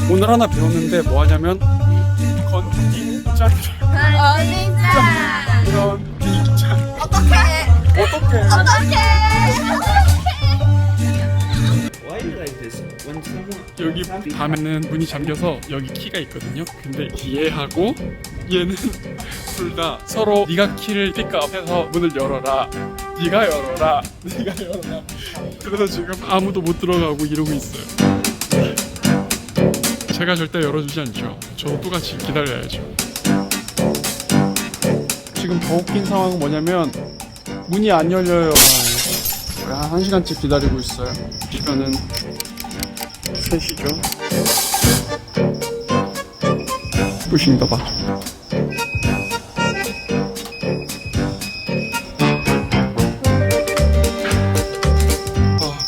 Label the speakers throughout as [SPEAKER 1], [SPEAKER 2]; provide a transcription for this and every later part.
[SPEAKER 1] 오늘 하나 배웠는데 뭐 하냐면 건딩짠. 건딩짠.
[SPEAKER 2] 어떡해.
[SPEAKER 3] Why you like this? When someone
[SPEAKER 1] 여기 밤에는 문이 잠겨서 여기 키가 있거든요. 근데 얘하고 얘는 둘 다 서로 네가 키를 픽업해서 문을 열어라, 네가 열어라, 네가 열어라. 그래서 지금 아무도 못 들어가고 이러고 있어요. 제가 절대 열어주지 않죠. 저도 똑같이 기다려야죠. 지금 더 웃긴 상황은 뭐냐면 문이 안 열려요. 한 1시간째 기다리고 있어요. 시간은 3시죠. 뿌신가 봐.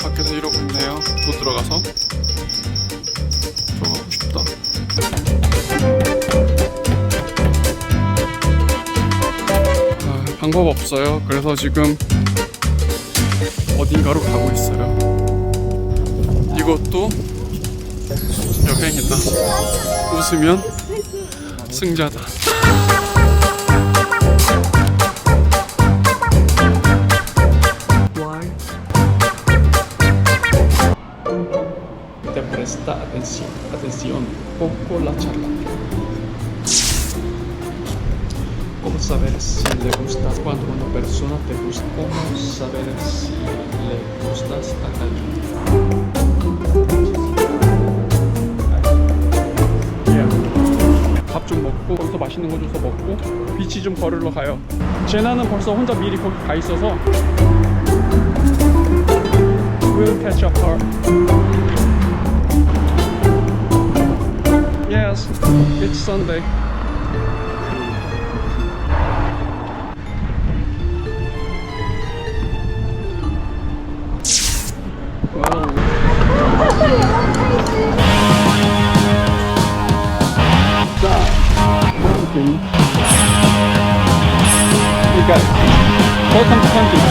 [SPEAKER 1] 밖에서 이러고 있네요. 못 들어가서. 들어가고 싶다. 방법 없어요. 그래서 지금 어딘가로 가고 있어요. 이것도 여행이다. 웃으면 승자다. Te presta atención poco la charla. ¿Cómo saber si le gustas cuando una persona te gusta? ¿Cómo saber si le gustas a alguien? 밥 좀 먹고 거기서 맛있는 거 줘서 먹고 비치 좀 걸으러 가요. 제나는 벌써 혼자 미리 거기 가 있어서 We'll catch up her. Yes, it's Sunday. You got it. Welcome to country.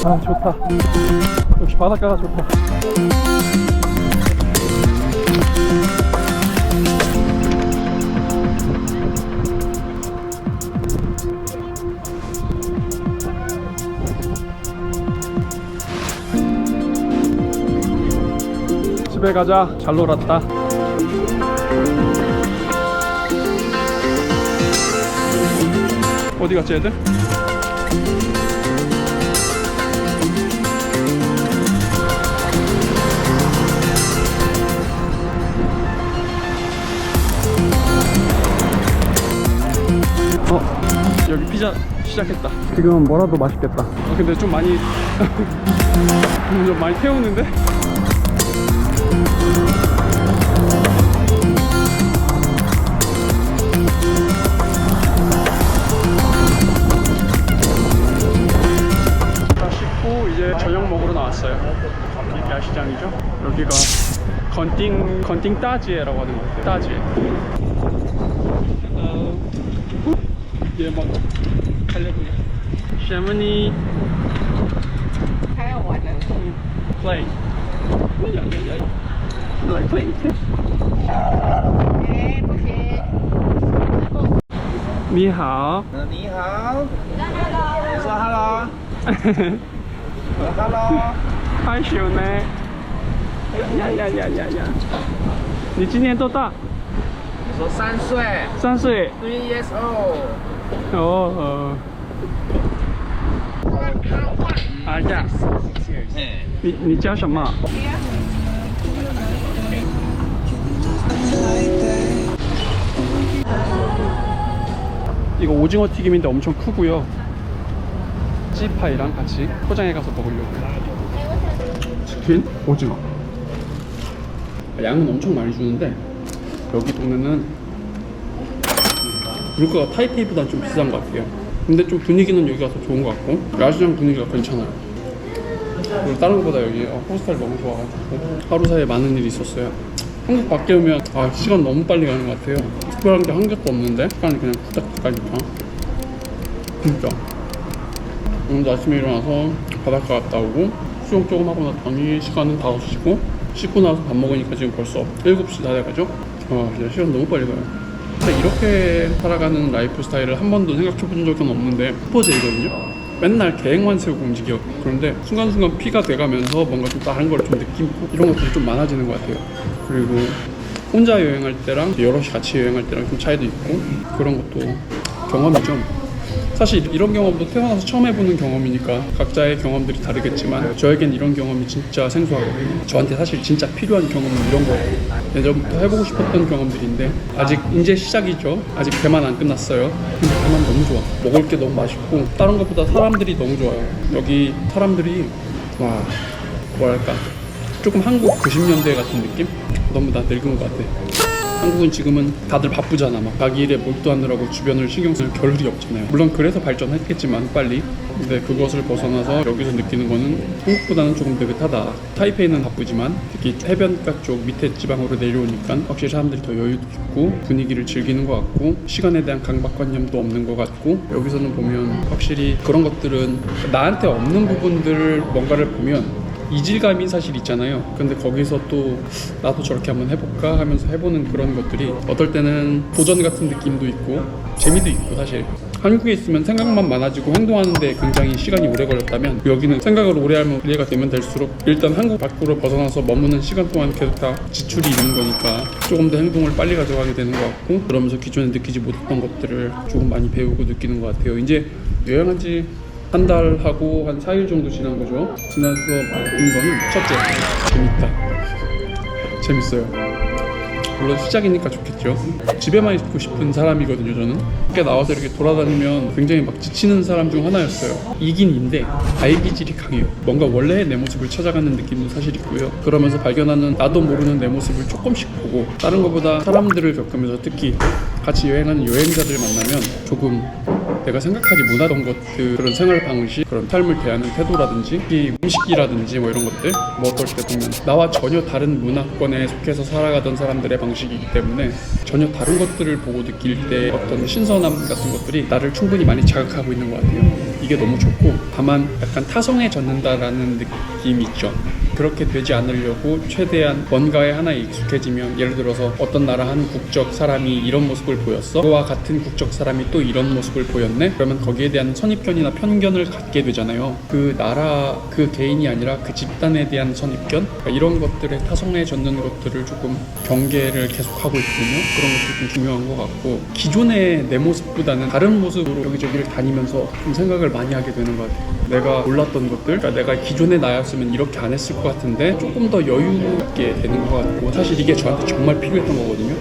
[SPEAKER 1] 아 좋다. 역시 바닷가가 좋다. 집에 가자. 잘 놀았다. 어디 갔지 애들? 여기 피자 시작했다. 지금 뭐라도 맛있겠다. 근데 좀 많이 좀 많이 태우는데? 다 씻고 이제 저녁 먹으러 나왔어요. 이게 야시장이죠. 여기가 건띵 따지에라고 하는 것 같아요. 따지에. 얘 막 달려보냐. 샤머니 play. Like play.你好。
[SPEAKER 3] 你好。你说 hello。hello。
[SPEAKER 1] 害羞呢。呀呀呀呀呀。你今年多大？
[SPEAKER 3] 我3岁
[SPEAKER 1] 3岁。
[SPEAKER 3] ，3 years old。
[SPEAKER 1] 哦，啊呀，你叫什么？ 이거 오징어 튀김인데 엄청 크고요. 찌파이랑 같이 포장해 가서 먹으려고요. 치킨, 오징어. 양은 엄청 많이 주는데 여기 동네는 물가가 타이페이보다는 좀 비싼 것 같아요. 근데 좀 분위기는 여기가 더 좋은 것 같고 야시장 분위기가 괜찮아요. 그리고 다른 것보다 여기 호스텔 너무 좋아가지고 하루 사이에 많은 일이 있었어요. 한국 밖에 오면 시간 너무 빨리 가는 것 같아요. 특별한 게 한 개도 없는데 시간이 그냥 후딱 가니까 진짜. 오늘도 아침에 일어나서 바닷가 갔다 오고 수영 조금 하고 났더니 시간은 5시고 씻고 나서 밥 먹으니까 지금 벌써 7시 다 돼가죠. 진짜 시간 너무 빨리 가요. 근데 이렇게 살아가는 라이프 스타일을 한 번도 생각해 본 적은 없는데 슈퍼제이거든요. 맨날 계획만 세우고 움직여. 그런데 순간순간 피가 돼가면서 뭔가 좀 다른 걸 좀 느끼고 이런 것들이 좀 많아지는 것 같아요. 그리고 혼자 여행할 때랑 여럿이 같이 여행할 때랑 좀 차이도 있고 그런 것도 경험이죠. 사실 이런 경험도 태어나서 처음 해보는 경험이니까 각자의 경험들이 다르겠지만 저에겐 이런 경험이 진짜 생소하거든요. 저한테 사실 진짜 필요한 경험은 이런 거예요. 예전부터 해보고 싶었던 경험들인데 아직 이제 시작이죠. 아직 배만 안 끝났어요. 근데 배만 너무 좋아. 먹을 게 너무 맛있고 다른 것보다 사람들이 너무 좋아요. 여기 사람들이 뭐랄까 조금 한국 90년대 같은 느낌? 너무 다 늙은 것 같아. 한국은 지금은 다들 바쁘잖아. 막 자기 일에 몰두하느라고 주변을 신경 쓸 겨를이 없잖아요. 물론 그래서 발전했겠지만 빨리. 근데 그것을 벗어나서 여기서 느끼는 거는 한국보다는 조금 느긋하다. 타이페이는 바쁘지만 특히 해변가 쪽 밑에 지방으로 내려오니까 확실히 사람들이 더 여유도 있고 분위기를 즐기는 것 같고 시간에 대한 강박관념도 없는 것 같고 여기서는 보면 확실히 그런 것들은 나한테 없는 부분들을 뭔가를 보면 이질감이 사실 있잖아요. 근데 거기서 또 나도 저렇게 한번 해볼까 하면서 해보는 그런 것들이 어떨 때는 도전 같은 느낌도 있고 재미도 있고 사실 한국에 있으면 생각만 많아지고 행동하는데 굉장히 시간이 오래 걸렸다면 여기는 생각을 오래 하면 이해가 되면 될수록 일단 한국 밖으로 벗어나서 머무는 시간 동안 계속 다 지출이 있는 거니까 조금 더 행동을 빨리 가져가게 되는 것 같고 그러면서 기존에 느끼지 못했던 것들을 조금 많이 배우고 느끼는 것 같아요. 이제 여행한 지 한 달하고 한 4일 정도 지난 거죠. 지나서 느낀 거는 첫째, 재밌다. 재밌어요. 물론 시작이니까 좋겠죠. 집에만 있고 싶은 사람이거든요. 저는 밖에 나와서 이렇게 돌아다니면 굉장히 막 지치는 사람 중 하나였어요. 이긴인데 발기질이 강해요. 뭔가 원래의 내 모습을 찾아가는 느낌도 사실 있고요. 그러면서 발견하는 나도 모르는 내 모습을 조금씩 보고 다른 것보다 사람들을 겪으면서 특히 같이 여행하는 여행자들 만나면 조금 내가 생각하지 못하던 것들, 그런 생활 방식, 그런 삶을 대하는 태도라든지 이 음식이라든지 뭐 이런 것들 뭐 어떨 때 보면 나와 전혀 다른 문화권에 속해서 살아가던 사람들의 방식이기 때문에 전혀 다른 것들을 보고 느낄 때 어떤 신선함 같은 것들이 나를 충분히 많이 자극하고 있는 것 같아요. 이게 너무 좋고 다만 약간 타성에 젖는다라는 느낌이 있죠. 그렇게 되지 않으려고 최대한 뭔가에 하나에 익숙해지면 예를 들어서 어떤 나라 한 국적 사람이 이런 모습을 보였어. 그와 같은 국적 사람이 또 이런 모습을 보였네. 그러면 거기에 대한 선입견이나 편견을 갖게 되잖아요. 그 나라 그 개인이 아니라 그 집단에 대한 선입견 그러니까 이런 것들에 타성에 젖는 것들을 조금 경계를 계속하고 있거든요. 그런 것도 좀 중요한 것 같고 기존의 내 모습보다는 다른 모습으로 여기저기를 다니면서 좀 생각을 많이 하게 되는 것 같아요. 내가 몰랐던 것들 그러니까 내가 기존의 나였으면 이렇게 안 했을 것 같은데 조금 더 여유 있게 되는 것 같고 사실 이게 저한테 정말 필요했던 거거든요.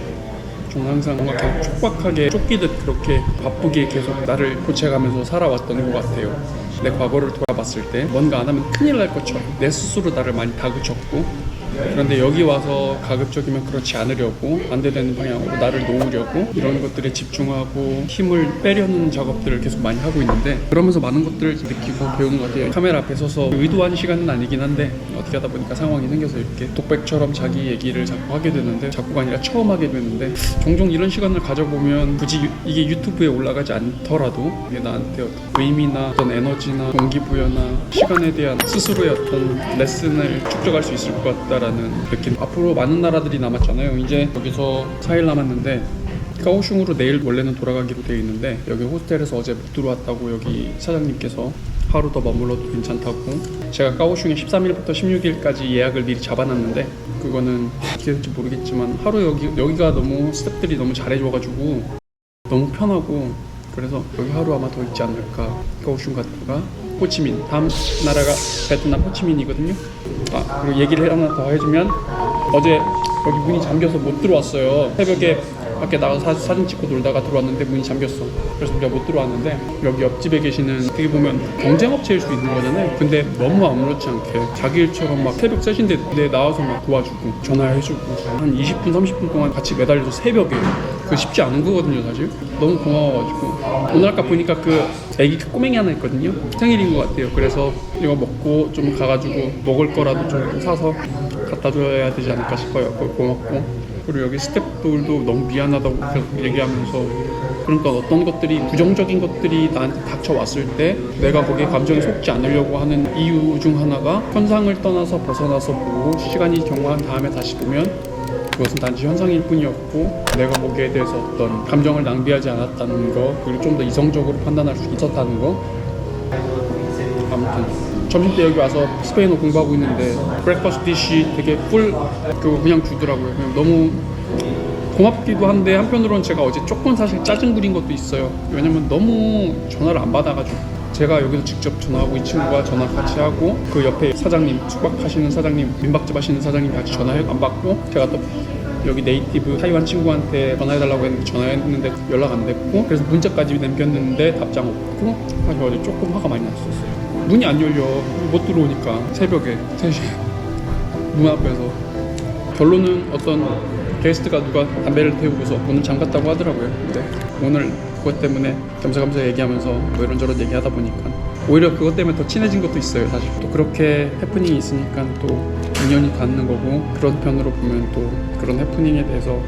[SPEAKER 1] 저는 항상 뭔가 계속 촉박하게 쫓기듯 그렇게 바쁘게 계속 나를 고쳐가면서 살아왔던 것 같아요. 내 과거를 돌아봤을 때 뭔가 안 하면 큰일 날 것처럼 내 스스로 나를 많이 다그쳤고 그런데 여기 와서 가급적이면 그렇지 않으려고 반대되는 방향으로 나를 놓으려고 이런 것들에 집중하고 힘을 빼려는 작업들을 계속 많이 하고 있는데 그러면서 많은 것들을 느끼고 배우는 것 같아요. 카메라 앞에 서서 의도한 시간은 아니긴 한데 어떻게 하다 보니까 상황이 생겨서 이렇게 독백처럼 자기 얘기를 자꾸 하게 되는데 자꾸가 아니라 처음 하게 되는데 종종 이런 시간을 가져보면 굳이 이게 유튜브에 올라가지 않더라도 이게 나한테 어떤 의미나 어떤 에너지나 동기부여나 시간에 대한 스스로의 어떤 레슨을 축적할 수 있을 것 같다라는 느낌. 앞으로 많은 나라들이 남았잖아요. 이제 여기서 4일 남았는데 카오슝으로 내일 원래는 돌아가기로 되어 있는데 여기 호스텔에서 어제 못 들어왔다고 여기 사장님께서 하루 더 머물러도 괜찮다고. 제가 까오슝에 13일부터 16일까지 예약을 미리 잡아놨는데 그거는 어떻게 될지 모르겠지만 하루 여기가 너무 스태프들이 너무 잘해줘가지고 너무 편하고 그래서 여기 하루 아마 더 있지 않을까. 까오슝 갔다가 호치민, 다음 나라가 베트남 호치민이거든요. 그리고 얘기를 하나 더 해주면 어제 여기 문이 잠겨서 못 들어왔어요. 새벽에 밖에 나가서 사진 찍고 놀다가 들어왔는데 문이 잠겼어. 그래서 우리가 못 들어왔는데 여기 옆집에 계시는 어떻게 보면 경쟁업체일 수 있는 거잖아요. 근데 너무 아무렇지 않게 자기 일처럼 막 새벽 3시인데 내 나와서 막 도와주고 전화해주고 한 20분 30분 동안 같이 매달려서 새벽에 그거 쉽지 않은 거거든요 사실. 너무 고마워가지고 오늘 아까 보니까 그 애기 꼬맹이 하나 있거든요. 생일인 것 같아요. 그래서 이거 먹고 좀 가가지고 먹을 거라도 좀 사서 갖다 줘야 되지 않을까 싶어요. 그거 고맙고. 그리고 여기 스태프들도 너무 미안하다고 계속 얘기하면서 그러니까 어떤 것들이 부정적인 것들이 나한테 닥쳐왔을 때 내가 거기에 감정에 속지 않으려고 하는 이유 중 하나가 현상을 떠나서 벗어나서 보고 시간이 경과한 다음에 다시 보면 그것은 단지 현상일 뿐이었고 내가 거기에 대해서 어떤 감정을 낭비하지 않았다는 거 그리고 좀 더 이성적으로 판단할 수 있었다는 거. 아무튼 점심 때 여기 와서 스페인어 공부하고 있는데 브렉퍼스트 디시 되게 그냥 주더라고요. 그냥 너무 고맙기도 한데 한편으로는 제가 어제 조금 사실 짜증 부린 것도 있어요. 왜냐면 너무 전화를 안 받아가지고 제가 여기서 직접 전화하고 이 친구가 전화 같이 하고 그 옆에 사장님 숙박하시는 사장님 민박집 하시는 사장님 같이 전화해 안 받고 제가 또 여기 네이티브 타이완 친구한테 전화해달라고 했는데 전화했는데 연락 안 됐고 그래서 문자까지 남겼는데 답장 없고 사실 어제 조금 화가 많이 났었어요. 문이 안 열려. 못 들어오니까 새벽에 3시 문 앞에서. 결론은 어떤 게스트가 누가 담배를 태우고서 문을 잠갔다고 하더라고요. 근데 오늘 그것 때문에 겸사겸사 얘기하면서 뭐 이런저런 얘기하다 보니까 오히려 그것 때문에 더 친해진 것도 있어요 사실. 또 그렇게 해프닝이 있으니까 또 인연이 닿는 거고 그런 편으로 보면 또 그런 해프닝에 대해서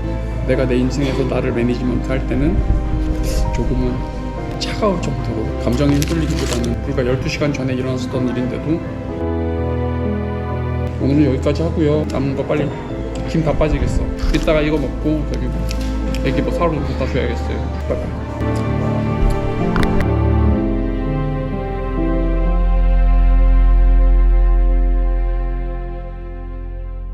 [SPEAKER 1] 내가 내 인생에서 나를 매니지먼트 할 때는 조금은 차가울 정도로 감정이 휘둘리기보다는 불과 12시간 전에 일어났었던 일인데도 오늘은 여기까지 하고요. 남은 거 빨리 김 다 빠지겠어. 이따가 이거 먹고 저기 애기 뭐 사러 갖다 줘야겠어요. 바이바이.